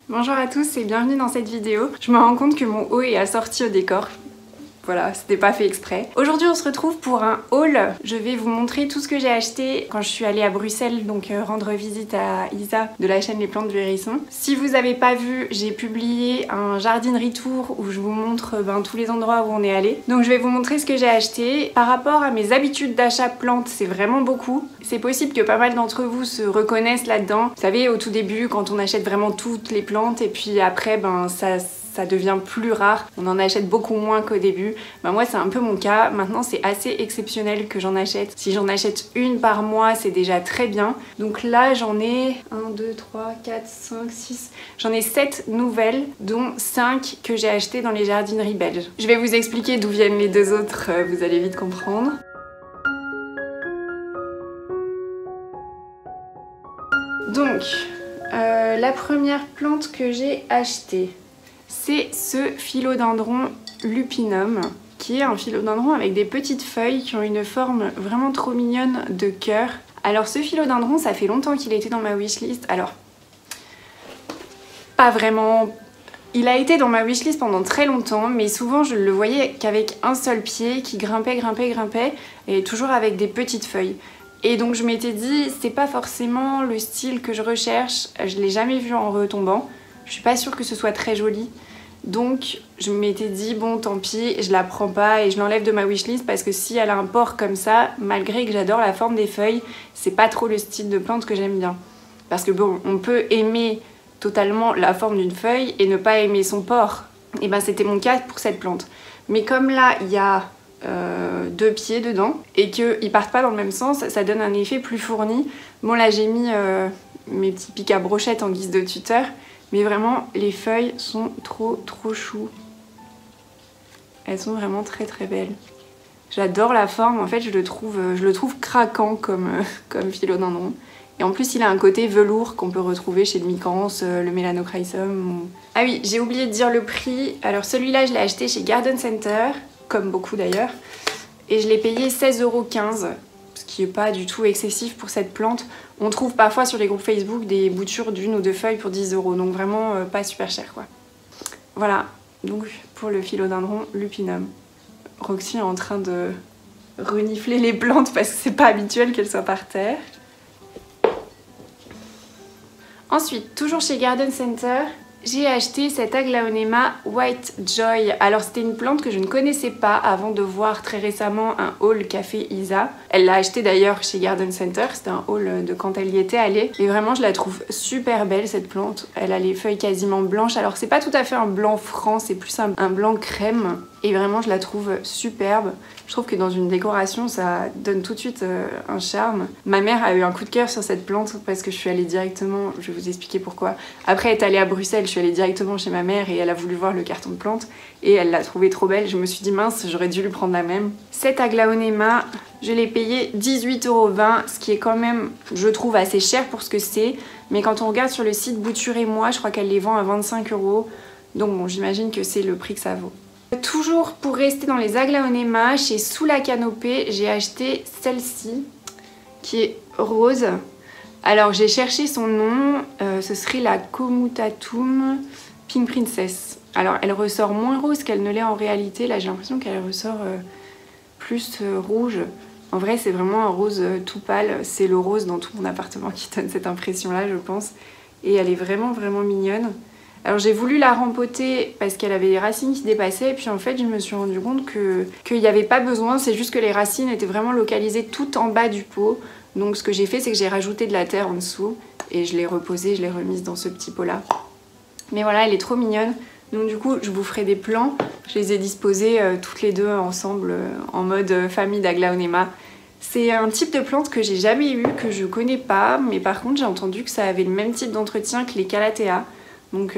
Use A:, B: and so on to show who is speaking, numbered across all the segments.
A: Bonjour à tous et bienvenue dans cette vidéo. Je me rends compte que mon haut est assorti au décor. Voilà, c'était pas fait exprès. Aujourd'hui on se retrouve pour un haul. Je vais vous montrer tout ce que j'ai acheté quand je suis allée à Bruxelles, donc rendre visite à Isa de la chaîne Les Plantes du Hérisson. Si vous avez pas vu, j'ai publié un jardinerie tour où je vous montre tous les endroits où on est allé. Donc je vais vous montrer ce que j'ai acheté. Par rapport à mes habitudes d'achat plantes, c'est vraiment beaucoup. C'est possible que pas mal d'entre vous se reconnaissent là-dedans. Vous savez, au tout début, quand on achète vraiment toutes les plantes et puis après, ça devient plus rare, on en achète beaucoup moins qu'au début. Moi c'est un peu mon cas, maintenant c'est assez exceptionnel que j'en achète. Si j'en achète une par mois, c'est déjà très bien. Donc là j'en ai 1, 2, 3, 4, 5, 6, j'en ai 7 nouvelles, dont 5 que j'ai achetées dans les jardineries belges. Je vais vous expliquer d'où viennent les deux autres, vous allez vite comprendre. Donc, la première plante que j'ai achetée, c'est ce philodendron lupinum, qui est un philodendron avec des petites feuilles qui ont une forme vraiment trop mignonne de cœur. Alors ce philodendron, ça fait longtemps qu'il était dans ma wishlist. Alors, pas vraiment... Il a été dans ma wishlist pendant très longtemps, mais souvent je le voyais qu'avec un seul pied, qui grimpait, et toujours avec des petites feuilles. Et donc je m'étais dit, c'est pas forcément le style que je recherche, je l'ai jamais vu en retombant. Je suis pas sûre que ce soit très joli, donc je m'étais dit bon tant pis, je la prends pas et je l'enlève de ma wishlist parce que si elle a un port comme ça, malgré que j'adore la forme des feuilles, c'est pas trop le style de plante que j'aime bien. Parce que bon, on peut aimer totalement la forme d'une feuille et ne pas aimer son port. Et ben c'était mon cas pour cette plante. Mais comme là il y a deux pieds dedans et qu'ils partent pas dans le même sens, ça donne un effet plus fourni. Bon là j'ai mis mes petits pics à brochette en guise de tuteur. Mais vraiment, les feuilles sont trop chou. Elles sont vraiment très belles. J'adore la forme, en fait je le trouve craquant comme philodendron. Et en plus il a un côté velours qu'on peut retrouver chez le Micans, le Melanochrysum. Ah oui, j'ai oublié de dire le prix. Alors celui-là je l'ai acheté chez Garden Center, comme beaucoup d'ailleurs. Et je l'ai payé 16,15 €. Ce qui n'est pas du tout excessif pour cette plante. On trouve parfois sur les groupes Facebook des boutures d'une ou deux feuilles pour 10 €, donc vraiment pas super cher quoi. Voilà, donc pour le philodendron lupinum. Roxy est en train de renifler les plantes parce que c'est pas habituel qu'elles soient par terre. Ensuite, toujours chez Garden Center, j'ai acheté cette Aglaonema White Joy. Alors c'était une plante que je ne connaissais pas avant de voir très récemment un haul qu'a fait Isa. Elle l'a acheté d'ailleurs chez Garden Center, c'était un haul de quand elle y était allée. Et vraiment je la trouve super belle cette plante. Elle a les feuilles quasiment blanches. Alors c'est pas tout à fait un blanc franc, c'est plus un blanc crème. Et vraiment je la trouve superbe. Je trouve que dans une décoration ça donne tout de suite un charme. Ma mère a eu un coup de cœur sur cette plante parce que je suis allée directement, je vais vous expliquer pourquoi. Après être allée à Bruxelles, je suis allée directement chez ma mère et elle a voulu voir le carton de plante et elle l'a trouvée trop belle. Je me suis dit mince, j'aurais dû lui prendre la même. Cette Aglaonema, je l'ai payé 18,20 €, ce qui est quand même, je trouve, assez cher pour ce que c'est. Mais quand on regarde sur le site Bouture et moi, je crois qu'elle les vend à 25 €. Donc bon, j'imagine que c'est le prix que ça vaut. Toujours pour rester dans les Aglaonema, chez Sous la Canopée, j'ai acheté celle-ci qui est rose. Alors j'ai cherché son nom, ce serait la Comutatum Pink Princess. Alors elle ressort moins rose qu'elle ne l'est en réalité, là j'ai l'impression qu'elle ressort plus rouge. En vrai c'est vraiment un rose tout pâle, c'est le rose dans tout mon appartement qui donne cette impression là je pense. Et elle est vraiment mignonne. Alors j'ai voulu la rempoter parce qu'elle avait des racines qui dépassaient et puis en fait je me suis rendu compte qu'il n'y avait pas besoin, c'est juste que les racines étaient vraiment localisées tout en bas du pot. Donc ce que j'ai fait c'est que j'ai rajouté de la terre en dessous et je l'ai reposée, je l'ai remise dans ce petit pot là. Mais voilà, elle est trop mignonne. Donc du coup je vous ferai des plans, je les ai disposés toutes les deux ensemble en mode famille d'Aglaonema. C'est un type de plante que j'ai jamais eu, que je connais pas, mais par contre j'ai entendu que ça avait le même type d'entretien que les Calathea. Donc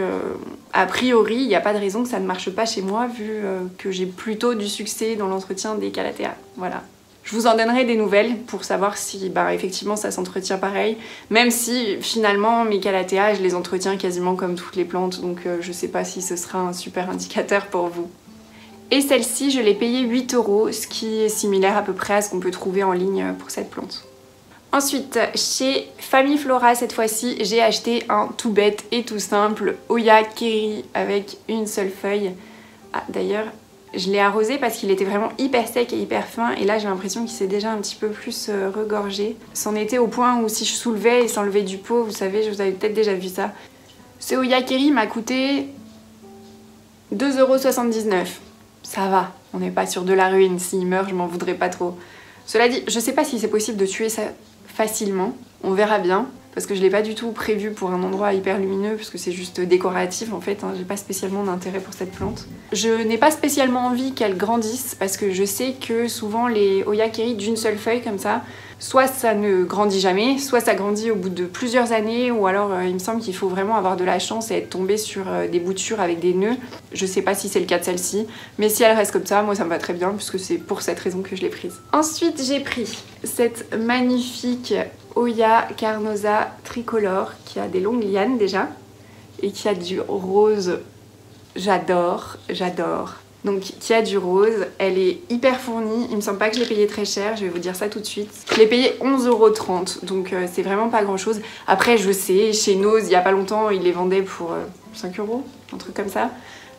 A: a priori il n'y a pas de raison que ça ne marche pas chez moi vu que j'ai plutôt du succès dans l'entretien des Calathea. Voilà. Je vous en donnerai des nouvelles pour savoir si effectivement ça s'entretient pareil. Même si finalement mes Calathea je les entretiens quasiment comme toutes les plantes. Donc je sais pas si ce sera un super indicateur pour vous. Et celle-ci je l'ai payée 8 €, ce qui est similaire à peu près à ce qu'on peut trouver en ligne pour cette plante. Ensuite, chez Famille Flora cette fois-ci, j'ai acheté un tout bête et tout simple Oya Kerry avec une seule feuille. Ah, d'ailleurs, je l'ai arrosé parce qu'il était vraiment hyper sec et hyper fin et là j'ai l'impression qu'il s'est déjà un petit peu plus regorgé. C'en était au point où si je soulevais, il s'enlevait du pot, vous savez, je vous avais peut-être déjà vu ça. Ce Oya Kerry m'a coûté 2,79 €. Ça va, on n'est pas sur de la ruine, s'il meurt je m'en voudrais pas trop. Cela dit, je sais pas si c'est possible de tuer ça facilement, on verra bien. Parce que je l'ai pas du tout prévu pour un endroit hyper lumineux, parce que c'est juste décoratif en fait, hein, j'ai pas spécialement d'intérêt pour cette plante. Je n'ai pas spécialement envie qu'elle grandisse, parce que je sais que souvent les Oya Kerry d'une seule feuille comme ça, soit ça ne grandit jamais, soit ça grandit au bout de plusieurs années, ou alors il me semble qu'il faut vraiment avoir de la chance et être tombé sur des boutures avec des nœuds. Je sais pas si c'est le cas de celle-ci, mais si elle reste comme ça, moi ça me va très bien, puisque c'est pour cette raison que je l'ai prise. Ensuite j'ai pris cette magnifique Oya Carnosa tricolore qui a des longues lianes déjà et qui a du rose. J'adore, j'adore. Donc qui a du rose, elle est hyper fournie, il me semble pas que je l'ai payée très cher, je vais vous dire ça tout de suite. Je l'ai payée 11,30 €, donc c'est vraiment pas grand chose. Après je sais, chez Nose il y a pas longtemps ils les vendaient pour 5 €, un truc comme ça.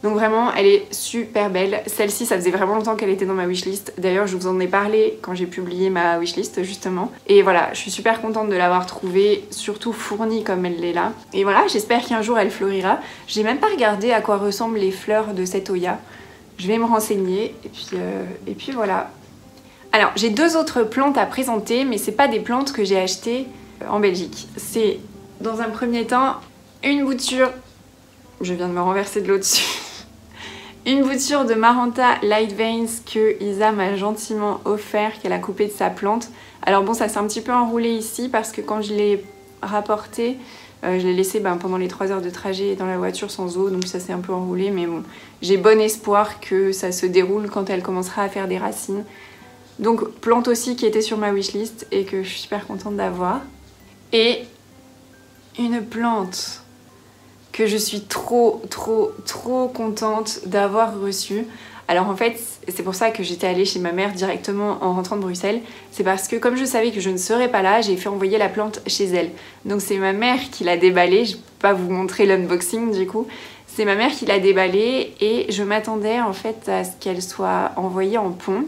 A: Donc vraiment elle est super belle. Celle-ci ça faisait vraiment longtemps qu'elle était dans ma wishlist. D'ailleurs je vous en ai parlé quand j'ai publié ma wishlist justement. Et voilà, je suis super contente de l'avoir trouvée, surtout fournie comme elle l'est là. Et voilà, j'espère qu'un jour elle fleurira. J'ai même pas regardé à quoi ressemblent les fleurs de cette Oya. Je vais me renseigner et puis voilà. Alors j'ai deux autres plantes à présenter, mais c'est pas des plantes que j'ai achetées en Belgique. C'est dans un premier temps une bouture, je viens de me renverser de l'eau dessus, une bouture de Maranta Light Veins que Isa m'a gentiment offert, qu'elle a coupé de sa plante. Alors bon, ça s'est un petit peu enroulé ici parce que quand je l'ai rapporté, je l'ai laissé pendant les 3 heures de trajet dans la voiture sans eau, donc ça s'est un peu enroulé, mais bon, j'ai bon espoir que ça se déroule quand elle commencera à faire des racines. Donc plante aussi qui était sur ma wishlist et que je suis super contente d'avoir. Et une plante que je suis trop contente d'avoir reçue. Alors en fait, c'est pour ça que j'étais allée chez ma mère directement en rentrant de Bruxelles. C'est parce que comme je savais que je ne serais pas là, j'ai fait envoyer la plante chez elle. Donc c'est ma mère qui l'a déballée. Je ne peux pas vous montrer l'unboxing du coup. C'est ma mère qui l'a déballée et je m'attendais en fait à ce qu'elle soit envoyée en pont.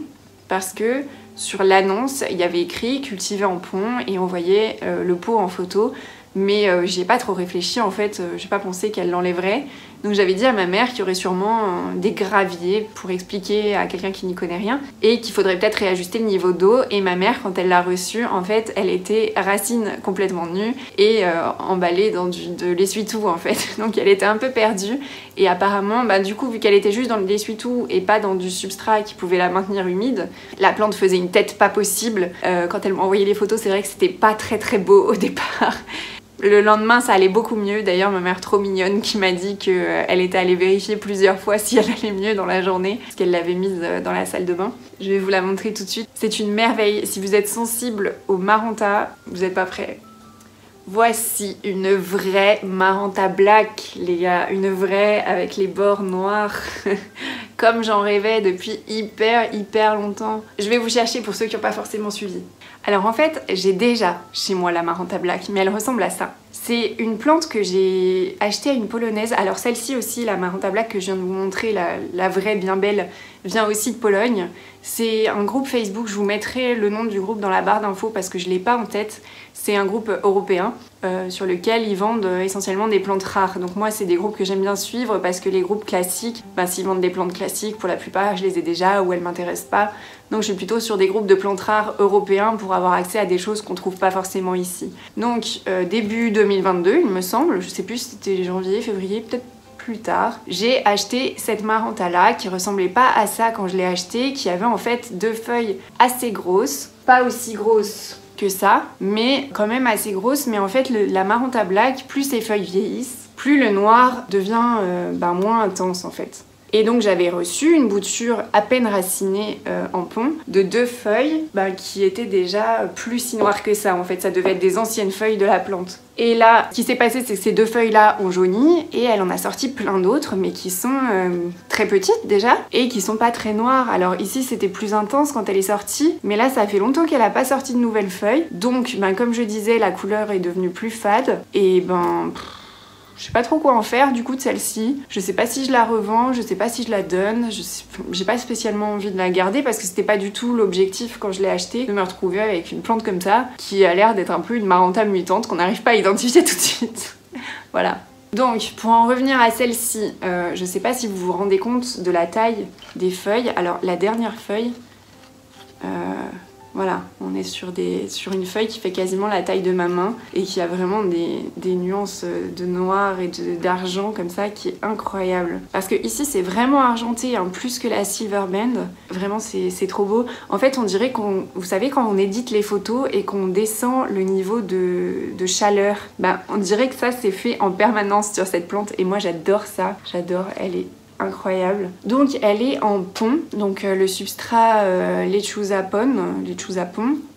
A: Parce que sur l'annonce, il y avait écrit cultiver en pont et envoyer le pot en photo. Mais j'y ai pas trop réfléchi en fait, j'ai pas pensé qu'elle l'enlèverait. Donc j'avais dit à ma mère qu'il y aurait sûrement des graviers pour expliquer à quelqu'un qui n'y connaît rien et qu'il faudrait peut-être réajuster le niveau d'eau. Et ma mère, quand elle l'a reçue, en fait, elle était racine complètement nue et emballée dans de l'essuie-tout en fait. Donc elle était un peu perdue et apparemment, du coup, vu qu'elle était juste dans l'essuie-tout et pas dans du substrat qui pouvait la maintenir humide, la plante faisait une tête pas possible. Quand elle m'a envoyé les photos, c'est vrai que c'était pas très beau au départ. Le lendemain, ça allait beaucoup mieux. D'ailleurs, ma mère trop mignonne qui m'a dit qu'elle était allée vérifier plusieurs fois si elle allait mieux dans la journée, parce qu'elle l'avait mise dans la salle de bain. Je vais vous la montrer tout de suite. C'est une merveille. Si vous êtes sensible au Maranta, vous n'êtes pas prêts. Voici une vraie Maranta Black, les gars. Une vraie avec les bords noirs. Comme j'en rêvais depuis hyper longtemps. Je vais vous chercher pour ceux qui n'ont pas forcément suivi. Alors en fait, j'ai déjà chez moi la Maranta Black, mais elle ressemble à ça. C'est une plante que j'ai achetée à une polonaise. Alors celle-ci aussi, la Maranta Black que je viens de vous montrer, la vraie bien belle, vient aussi de Pologne. C'est un groupe Facebook, je vous mettrai le nom du groupe dans la barre d'infos parce que je ne l'ai pas en tête. C'est un groupe européen sur lequel ils vendent essentiellement des plantes rares. Donc moi, c'est des groupes que j'aime bien suivre parce que les groupes classiques, s'ils vendent des plantes classiques, pour la plupart, je les ai déjà ou elles ne m'intéressent pas. Donc je suis plutôt sur des groupes de plantes rares européens pour avoir accès à des choses qu'on ne trouve pas forcément ici. Donc début 2022, il me semble, je sais plus si c'était janvier, février, peut-être plus tard, j'ai acheté cette Maranta là qui ressemblait pas à ça quand je l'ai achetée, qui avait en fait 2 feuilles assez grosses, pas aussi grosses que ça, mais quand même assez grosses. Mais en fait la Maranta Black, plus ses feuilles vieillissent, plus le noir devient moins intense en fait. Et donc j'avais reçu une bouture à peine racinée en pont de 2 feuilles qui étaient déjà plus si noires que ça. En fait, ça devait être des anciennes feuilles de la plante. Et là, ce qui s'est passé, c'est que ces 2 feuilles-là ont jauni et elle en a sorti plein d'autres, mais qui sont très petites déjà et qui sont pas très noires. Alors ici, c'était plus intense quand elle est sortie, mais là, ça fait longtemps qu'elle a pas sorti de nouvelles feuilles. Donc, comme je disais, la couleur est devenue plus fade et je sais pas trop quoi en faire du coup de celle-ci. Je sais pas si je la revends, je sais pas si je la donne. J'ai pas spécialement envie de la garder parce que c'était pas du tout l'objectif quand je l'ai achetée, de me retrouver avec une plante comme ça qui a l'air d'être un peu une maranta mutante qu'on n'arrive pas à identifier tout de suite. Voilà. Donc, pour en revenir à celle-ci, je sais pas si vous vous rendez compte de la taille des feuilles. Alors, la dernière feuille, voilà, on est sur une feuille qui fait quasiment la taille de ma main et qui a vraiment des nuances de noir et d'argent comme ça qui est incroyable. Parce que ici c'est vraiment argenté, hein, plus que la Silver Band. Vraiment c'est trop beau. En fait on dirait vous savez quand on édite les photos et qu'on descend le niveau de chaleur, on dirait que ça c'est fait en permanence sur cette plante et moi j'adore ça. J'adore, elle est incroyable. Donc elle est en pont, donc le substrat lechuza pon,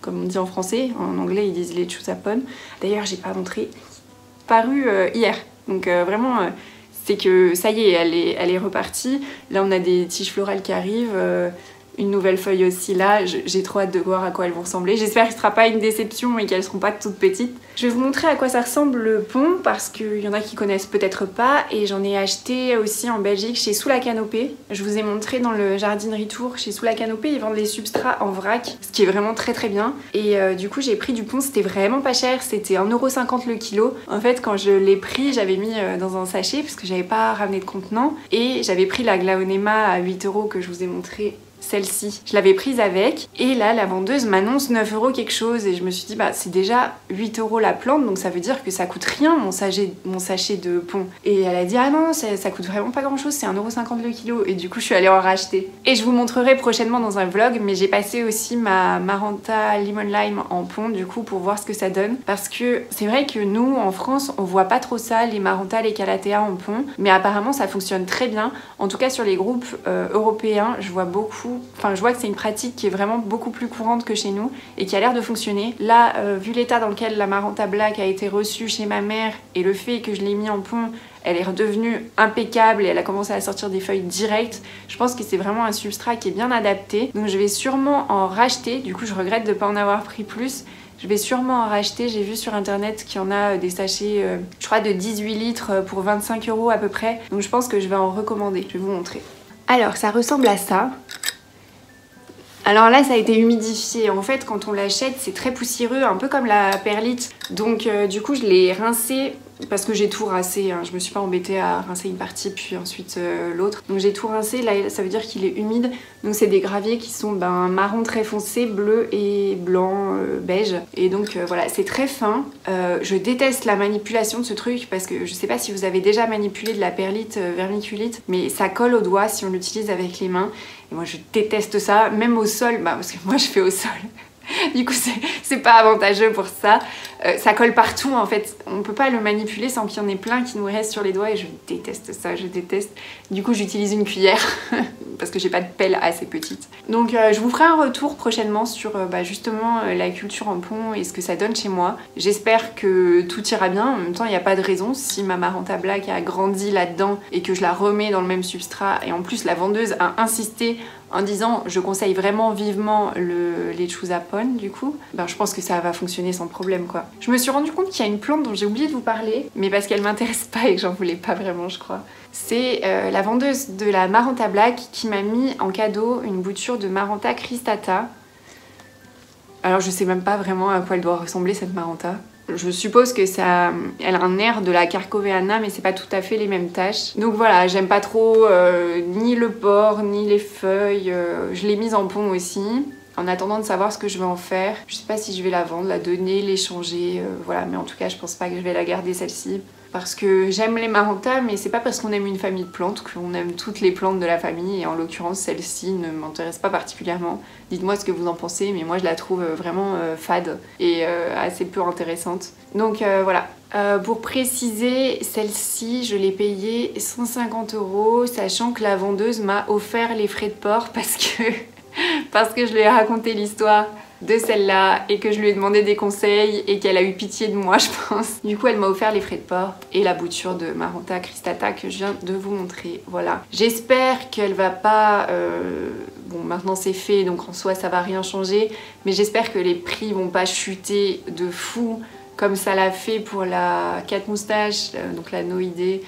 A: comme on dit en français, en anglais ils disent lechuza pon. D'ailleurs j'ai pas montré, paru hier, donc vraiment c'est que ça y est, elle est repartie. Là on a des tiges florales qui arrivent, une nouvelle feuille aussi là, j'ai trop hâte de voir à quoi elles vont ressembler. J'espère que ce sera pas une déception et qu'elles seront pas toutes petites. Je vais vous montrer à quoi ça ressemble le pont parce qu'il y en a qui connaissent peut-être pas et j'en ai acheté aussi en Belgique chez Sous la Canopée. Je vous ai montré dans le jardinerie tour chez Sous la Canopée, ils vendent les substrats en vrac, ce qui est vraiment très très bien. Et du coup j'ai pris du pont, c'était vraiment pas cher, c'était 1,50 € le kilo. En fait quand je l'ai pris, j'avais mis dans un sachet parce que j'avais pas ramené de contenant et j'avais pris la Glaonema à 8 € que je vous ai montré. Celle-ci, je l'avais prise avec et là la vendeuse m'annonce 9 € quelque chose et je me suis dit c'est déjà 8 € la plante donc ça veut dire que ça coûte rien mon sachet de pont. Et elle a dit ah non ça coûte vraiment pas grand chose, c'est 1,50 € le kilo et du coup je suis allée en racheter. Et je vous montrerai prochainement dans un vlog mais j'ai passé aussi ma Maranta Lemon Lime en pont du coup pour voir ce que ça donne parce que c'est vrai que nous en France on voit pas trop ça, les Maranta, les Calathea en pont mais apparemment ça fonctionne très bien. En tout cas sur les groupes européens je vois beaucoup. Enfin, je vois que c'est une pratique qui est vraiment beaucoup plus courante que chez nous et qui a l'air de fonctionner. Là, vu l'état dans lequel la Maranta Black a été reçue chez ma mère et le fait que je l'ai mis en pont, elle est redevenue impeccable et elle a commencé à sortir des feuilles directes. Je pense que c'est vraiment un substrat qui est bien adapté. Donc je vais sûrement en racheter. Du coup, je regrette de ne pas en avoir pris plus. Je vais sûrement en racheter. J'ai vu sur internet qu'il y en a des sachets, je crois, de 18 litres pour 25 € à peu près. Donc je pense que je vais en recommander. Je vais vous montrer. Alors, ça ressemble à ça. Alors là ça a été humidifié, en fait quand on l'achète c'est très poussiéreux, un peu comme la perlite. Donc du coup je l'ai rincé parce que j'ai tout rincé, hein. Je me suis pas embêtée à rincer une partie puis ensuite l'autre. Donc j'ai tout rincé, là ça veut dire qu'il est humide. Donc c'est des graviers qui sont marron très foncé, bleu et blanc, beige. Et donc voilà, c'est très fin. Je déteste la manipulation de ce truc parce que je sais pas si vous avez déjà manipulé de la perlite vermiculite, mais ça colle aux doigts si on l'utilise avec les mains. Et moi je déteste ça, même au sol, parce que moi je fais au sol. Du coup c'est pas avantageux pour ça. Ça colle partout en fait, on peut pas le manipuler sans qu'il y en ait plein qui nous restent sur les doigts et je déteste ça, je déteste. Du coup j'utilise une cuillère parce que j'ai pas de pelle assez petite. Donc je vous ferai un retour prochainement sur justement la culture en pont et ce que ça donne chez moi. J'espère que tout ira bien, en même temps il n'y a pas de raison si ma Maranta Black a grandi là-dedans et que je la remets dans le même substrat et en plus la vendeuse a insisté en disant je conseille vraiment vivement le lechuza pon du coup, je pense que ça va fonctionner sans problème quoi. Je me suis rendu compte qu'il y a une plante dont j'ai oublié de vous parler, mais parce qu'elle m'intéresse pas et que j'en voulais pas vraiment je crois. C'est la vendeuse de la Maranta Black qui m'a mis en cadeau une bouture de Maranta cristata. Alors je sais même pas vraiment à quoi elle doit ressembler cette Maranta. Je suppose que ça, elle a un air de la Carcoveana mais c'est pas tout à fait les mêmes taches. Donc voilà, j'aime pas trop ni le port ni les feuilles. Je l'ai mise en pont aussi. en attendant de savoir ce que je vais en faire. Je sais pas si je vais la vendre, la donner, l'échanger, voilà, mais en tout cas je pense pas que je vais la garder celle-ci. Parce que j'aime les Maranta, mais c'est pas parce qu'on aime une famille de plantes qu'on aime toutes les plantes de la famille, et en l'occurrence celle-ci ne m'intéresse pas particulièrement. Dites-moi ce que vous en pensez, mais moi je la trouve vraiment fade et assez peu intéressante. Donc voilà. Pour préciser, celle-ci je l'ai payée 150 €, sachant que la vendeuse m'a offert les frais de port parce que je lui ai raconté l'histoire de celle-là et que je lui ai demandé des conseils et qu'elle a eu pitié de moi, je pense. Du coup elle m'a offert les frais de port et la bouture de Maranta cristata que je viens de vous montrer. Voilà. J'espère qu'elle va pas... Bon, maintenant c'est fait, donc en soi ça va rien changer, mais j'espère que les prix vont pas chuter de fou comme ça l'a fait pour la 4 moustaches, donc la Noidée,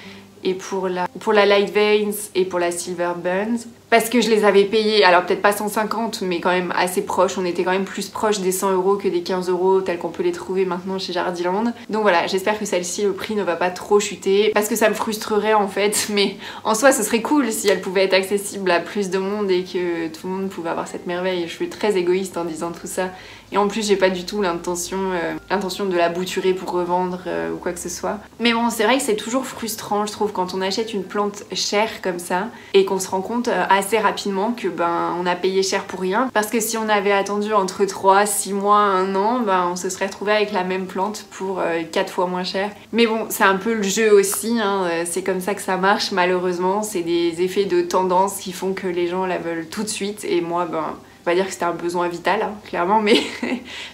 A: et pour la Light Veins et pour la Silver Burns. Parce que je les avais payés, alors peut-être pas 150, mais quand même assez proches. On était quand même plus proche des 100 € que des 15 € tels qu'on peut les trouver maintenant chez Jardiland. Donc voilà, j'espère que celle-ci, le prix ne va pas trop chuter, parce que ça me frustrerait en fait. Mais en soi, ce serait cool si elle pouvait être accessible à plus de monde et que tout le monde pouvait avoir cette merveille. Je suis très égoïste en disant tout ça. Et en plus, j'ai pas du tout l'intention de la bouturer pour revendre ou quoi que ce soit. Mais bon, c'est vrai que c'est toujours frustrant, je trouve, quand on achète une plante chère comme ça et qu'on se rend compte assez rapidement que ben on a payé cher pour rien. Parce que si on avait attendu entre 3, 6 mois, 1 an, ben on se serait retrouvé avec la même plante pour 4 fois moins cher. Mais bon, c'est un peu le jeu aussi, hein. C'est comme ça que ça marche malheureusement. C'est des effets de tendance qui font que les gens la veulent tout de suite et moi, ben... On va dire que c'était un besoin vital, hein, clairement, mais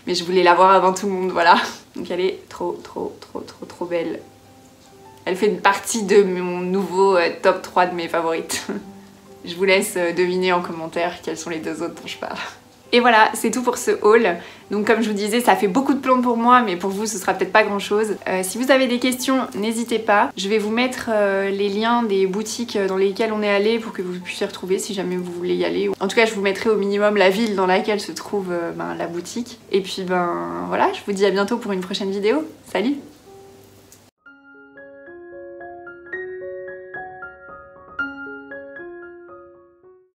A: je voulais l'avoir avant tout le monde, voilà. Donc elle est trop belle. Elle fait une partie de mon nouveau top 3 de mes favorites. Je vous laisse deviner en commentaire quelles sont les 2 autres dont je parle. Et voilà, c'est tout pour ce haul. Donc comme je vous disais, ça fait beaucoup de plantes pour moi, mais pour vous ce sera peut-être pas grand chose. Si vous avez des questions, n'hésitez pas. Je vais vous mettre les liens des boutiques dans lesquelles on est allé pour que vous puissiez retrouver si jamais vous voulez y aller. En tout cas, je vous mettrai au minimum la ville dans laquelle se trouve la boutique. Et puis ben voilà, je vous dis à bientôt pour une prochaine vidéo. Salut!